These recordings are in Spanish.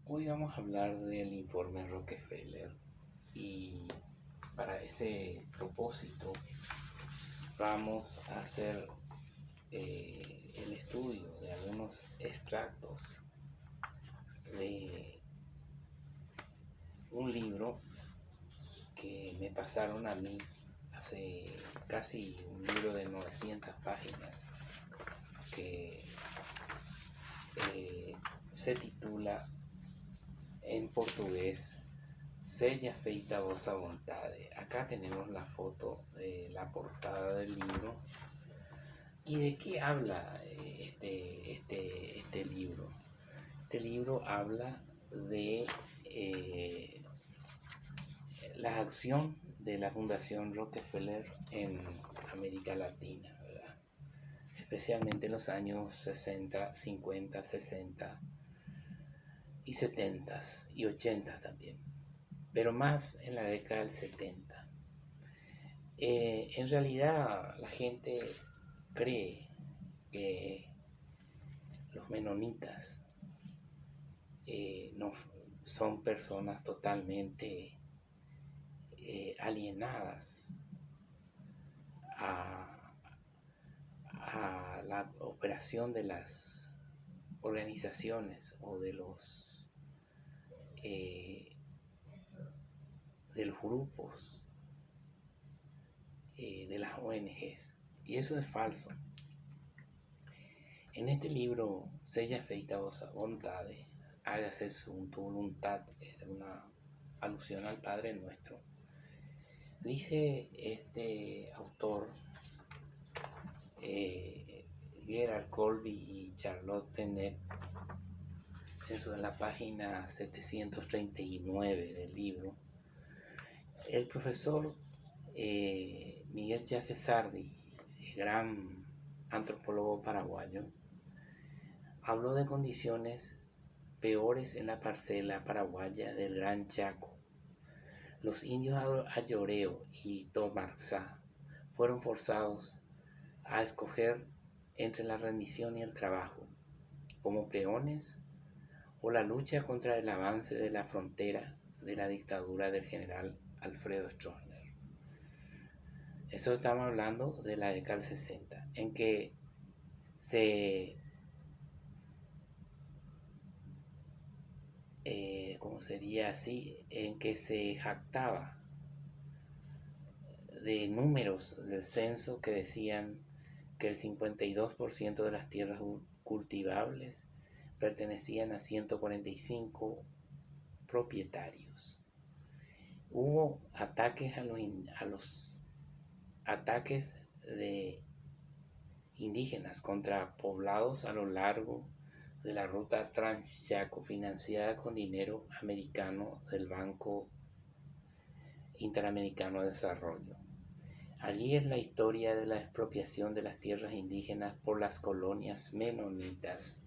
Hoy vamos a hablar del informe Rockefeller y para ese propósito vamos a hacer el estudio de algunos extractos de un libro que me pasaron a mí hace casi un libro de 900 páginas que se titula en portugués Sella feita a vossa vontade. Acá tenemos la foto de la portada del libro. ¿Y de qué habla este libro? Este libro habla de la acción de la Fundación Rockefeller en América Latina, ¿verdad? Especialmente en los años 60, 50, 60 y 70 y 80 también, pero más en la década del 70. En realidad la gente cree que los menonitas no son personas totalmente alienadas a la operación de las organizaciones o de los grupos de las ONGs, y eso es falso. En este libro, Sella feita a vossa vontade, hágase tu voluntad, es una alusión al Padre Nuestro. Dice este autor, Gerard Colby y Charlotte Tenet, en la página 739 del libro, el profesor Miguel Yácez Sardi, gran antropólogo paraguayo, habló de condiciones peores en la parcela paraguaya del Gran Chaco. Los indios Ayoreo y Tomarzá fueron forzados a escoger entre la rendición y el trabajo, como peones, o la lucha contra el avance de la frontera de la dictadura del general Alfredo Stroessner. Eso estamos hablando de la década del 60, en que en que se jactaba de números del censo que decían que el 52% de las tierras cultivables pertenecían a 145 propietarios. Hubo ataques a los ataques de indígenas contra poblados a lo largo de la ruta Transchaco, financiada con dinero americano del Banco Interamericano de Desarrollo. Allí es la historia de la expropiación de las tierras indígenas por las colonias menonitas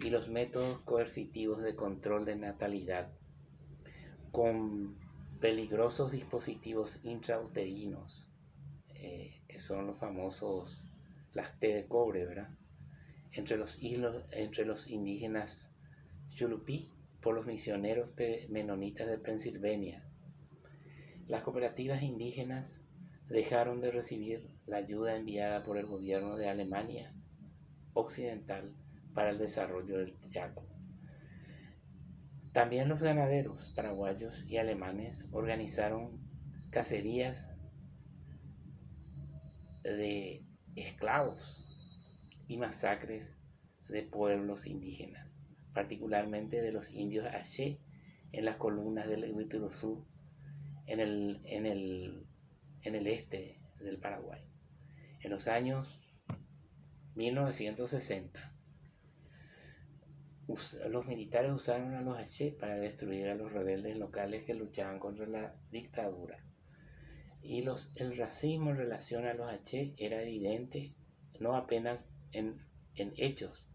y los métodos coercitivos de control de natalidad con peligrosos dispositivos intrauterinos, que son los famosos, las T de cobre, ¿verdad? Entre los indígenas Yulupí por los misioneros menonitas de Pensilvania. Las cooperativas indígenas dejaron de recibir la ayuda enviada por el gobierno de Alemania Occidental para el desarrollo del Chaco. También los ganaderos paraguayos y alemanes organizaron cacerías de esclavos y masacres de pueblos indígenas, particularmente de los indios Aché en las columnas del Huituruzú en el este del Paraguay. En los años 1960, los militares usaron a los Aché para destruir a los rebeldes locales que luchaban contra la dictadura. Y el racismo en relación a los Aché era evidente, no apenas en hechos,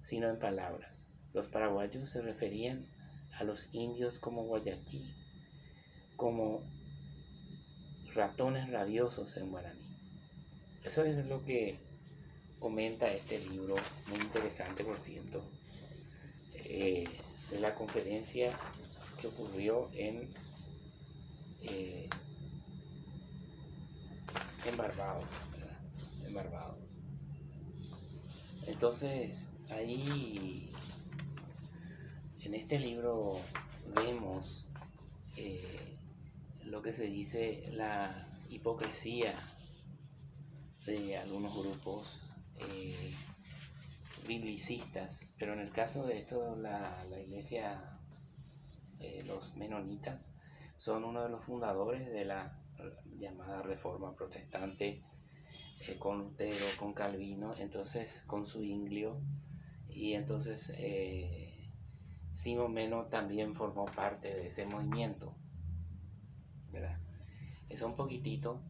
sino en palabras. Los paraguayos se referían a los indios como Guayaquil, como ratones rabiosos en guaraní. Eso es lo que comenta este libro, muy interesante por cierto, de la conferencia que ocurrió en Barbados, ¿verdad? En Barbados. Entonces, ahí en este libro vemos lo que se dice la hipocresía de algunos grupos biblicistas, pero en el caso de esto la iglesia, los menonitas, son uno de los fundadores de la llamada Reforma Protestante, con Lutero, con Calvino, entonces con Zwinglio, y entonces Simón Meno también formó parte de ese movimiento, ¿verdad? Eso un poquitito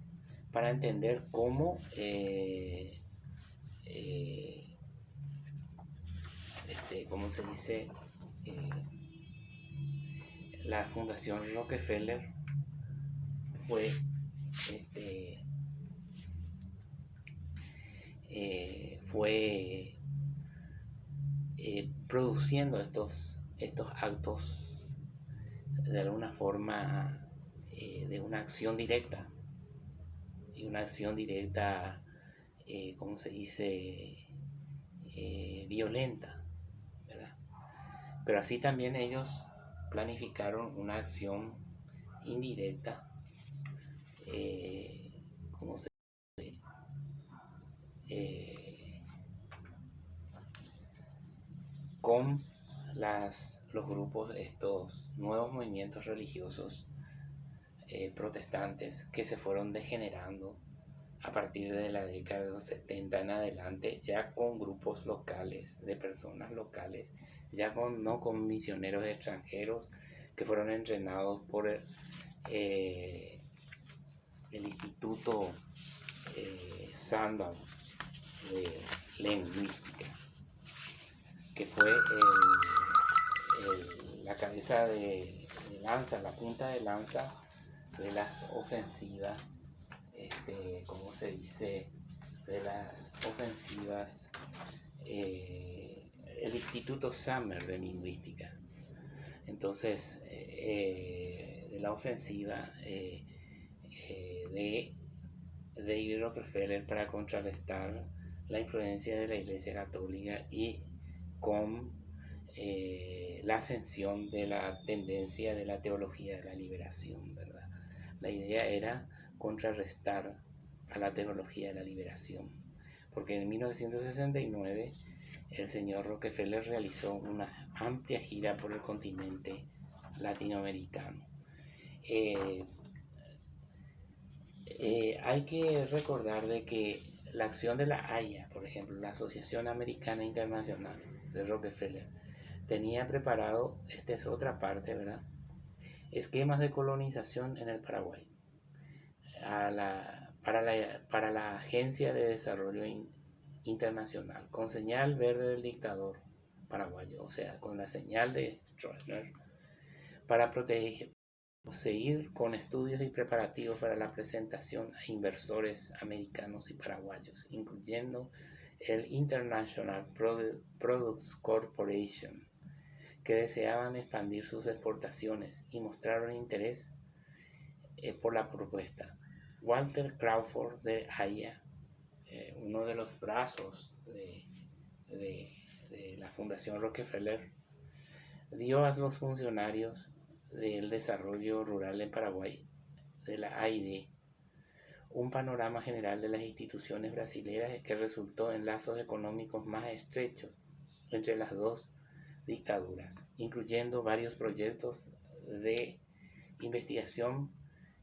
para entender cómo ¿cómo se dice? La Fundación Rockefeller fue produciendo estos actos de alguna forma, de una acción directa, y una acción directa, ¿cómo se dice? Violenta, ¿verdad? Pero así también ellos planificaron una acción indirecta, ¿cómo se dice? Con los grupos, estos nuevos movimientos religiosos protestantes que se fueron degenerando a partir de la década de los 70 en adelante, ya con grupos locales, de personas locales, ya no con misioneros extranjeros que fueron entrenados por el Instituto Sandal de Lingüística, que fue la cabeza de lanza, la punta de lanza de las ofensivas, ¿cómo se dice? De las ofensivas, el Instituto Summer de Lingüística. Entonces, de la ofensiva de David Rockefeller para contrarrestar la influencia de la Iglesia Católica y con la ascensión de la tendencia de la teología de la liberación, ¿verdad? La idea era contrarrestar a la teología de la liberación, porque en 1969 el señor Rockefeller realizó una amplia gira por el continente latinoamericano. Hay que recordar de que la acción de la AIA, por ejemplo, la Asociación Americana Internacional de Rockefeller, tenía preparado, esta es otra parte, ¿verdad?, esquemas de colonización en el Paraguay para la Agencia de Desarrollo Internacional, con señal verde del dictador paraguayo, o sea, con la señal de Stroessner, para seguir con estudios y preparativos para la presentación a inversores americanos y paraguayos, incluyendo el International Products Corporation, que deseaban expandir sus exportaciones y mostraron interés por la propuesta. Walter Crawford de AIA, uno de los brazos de la Fundación Rockefeller, dio a los funcionarios del desarrollo rural en Paraguay, de la AID, un panorama general de las instituciones brasileras que resultó en lazos económicos más estrechos entre las dos dictaduras, incluyendo varios proyectos de investigación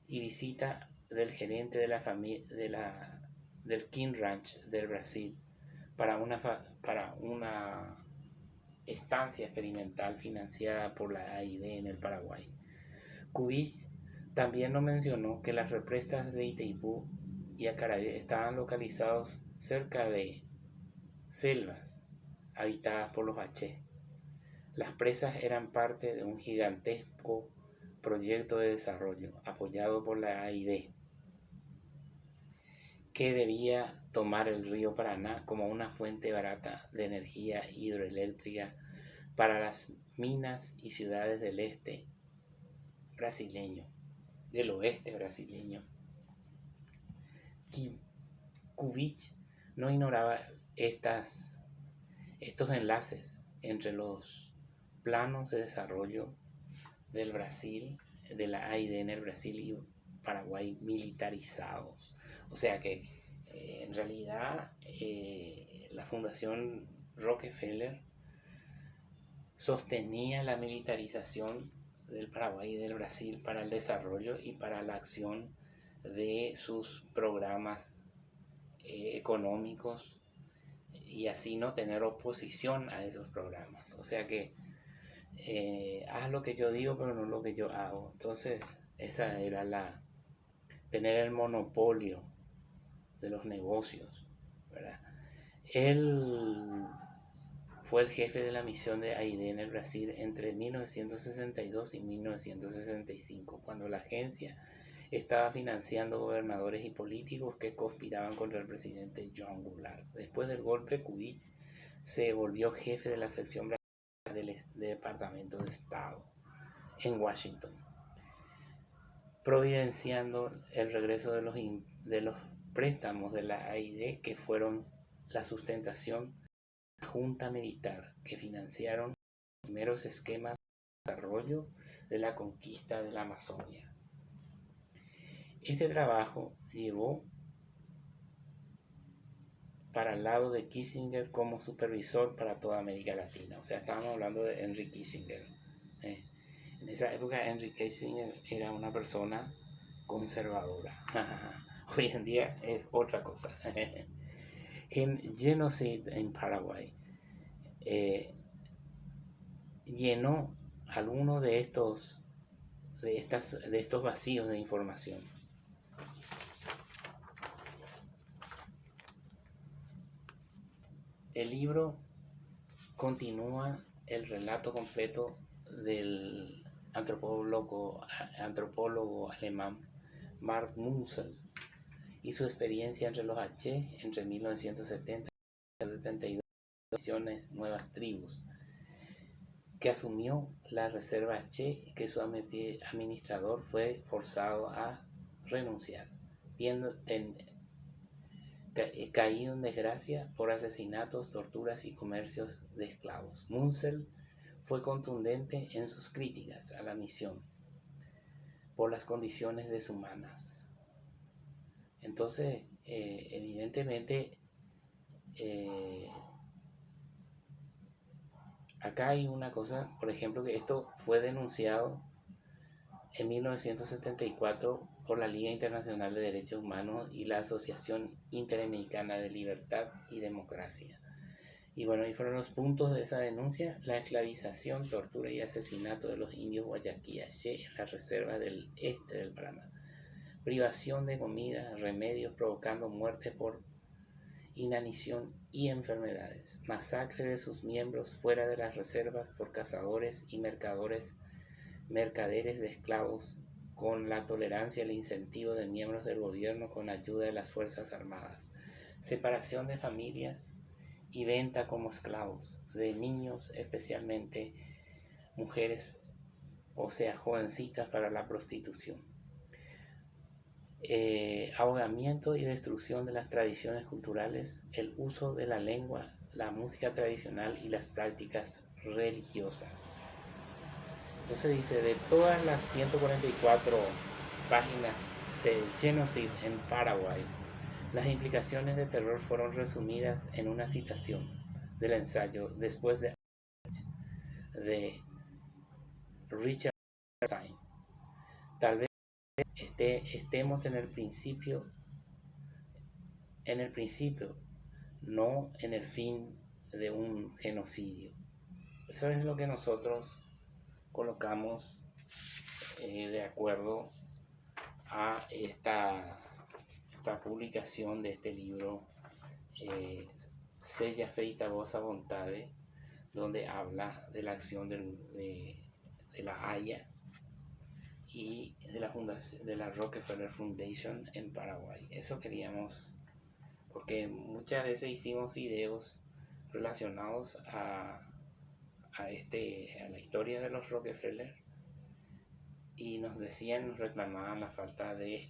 y visita del gerente de del King Ranch del Brasil para una estancia experimental financiada por la AID en el Paraguay. Kubich también nos mencionó que las represas de Itaipú y Acaray estaban localizados cerca de selvas habitadas por los H. Las presas eran parte de un gigantesco proyecto de desarrollo apoyado por la AID, que debía tomar el río Paraná como una fuente barata de energía hidroeléctrica para las minas y ciudades del este brasileño, del oeste brasileño. Kubitsch no ignoraba estos enlaces entre los planos de desarrollo del Brasil, de la AID en el Brasil y Paraguay militarizados. O sea que en realidad la Fundación Rockefeller sostenía la militarización del Paraguay y del Brasil para el desarrollo y para la acción de sus programas económicos, y así no tener oposición a esos programas. O sea que haz lo que yo digo, pero no lo que yo hago. Entonces, esa era tener el monopolio de los negocios, ¿verdad? Él fue el jefe de la misión de AID en el Brasil entre 1962 y 1965, cuando la agencia estaba financiando gobernadores y políticos que conspiraban contra el presidente Joan Goulart. Después del golpe, Kubitsch se volvió jefe de la sección del Departamento de Estado en Washington, providenciando el regreso de los préstamos de la AID, que fueron la sustentación de la junta militar que financiaron los primeros esquemas de desarrollo de la conquista de la Amazonia. Este trabajo llevó para el lado de Kissinger como supervisor para toda América Latina. O sea, estábamos hablando de Henry Kissinger. En esa época Henry Kissinger era una persona conservadora. Hoy en día es otra cosa. Genocide en Paraguay llenó algunos de estos vacíos de información. El libro continúa el relato completo del antropólogo alemán Mark Munsell y su experiencia entre los H entre 1970 y 1972, nuevas tribus, que asumió la reserva H y que su administrador fue forzado a renunciar, caído en desgracia por asesinatos, torturas y comercios de esclavos. Munsell fue contundente en sus críticas a la misión por las condiciones deshumanas. Entonces, evidentemente, acá hay una cosa, por ejemplo, que esto fue denunciado en 1974 por la Liga Internacional de Derechos Humanos y la Asociación Interamericana de Libertad y Democracia. Y bueno, ahí fueron los puntos de esa denuncia: la esclavización, tortura y asesinato de los indios Guayaquí Aché en la reserva del este del Paraná, privación de comida, remedios provocando muertes por inanición y enfermedades, masacre de sus miembros fuera de las reservas por cazadores y mercaderes de esclavos, con la tolerancia y el incentivo de miembros del gobierno con ayuda de las Fuerzas Armadas, separación de familias y venta como esclavos de niños, especialmente mujeres, o sea, jovencitas, para la prostitución, ahogamiento y destrucción de las tradiciones culturales, el uso de la lengua, la música tradicional y las prácticas religiosas. Entonces dice, de todas las 144 páginas de Genocide en Paraguay, las implicaciones de terror fueron resumidas en una citación del ensayo Después de Richard Stein. Tal vez estemos en el principio, no en el fin de un genocidio. Eso es lo que nosotros colocamos de acuerdo a esta publicación de este libro, Sella Feita Voz a Vontade, donde habla de la acción de la Haya y de la fundación de la Rockefeller Foundation en Paraguay. Eso queríamos, porque muchas veces hicimos videos relacionados a a la historia de los Rockefeller, y nos reclamaban la falta de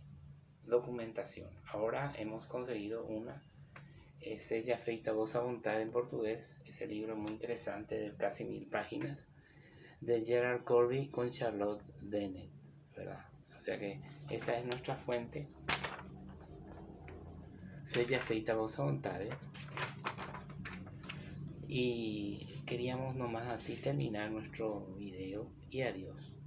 documentación. Ahora hemos conseguido una, Sella feita vossa vontade en portugués, ese libro muy interesante de casi 1000 páginas, de Gerald Corby con Charlotte Dennett, ¿verdad? O sea que esta es nuestra fuente, Sella feita vossa vontade. Y queríamos nomás así terminar nuestro video, y adiós.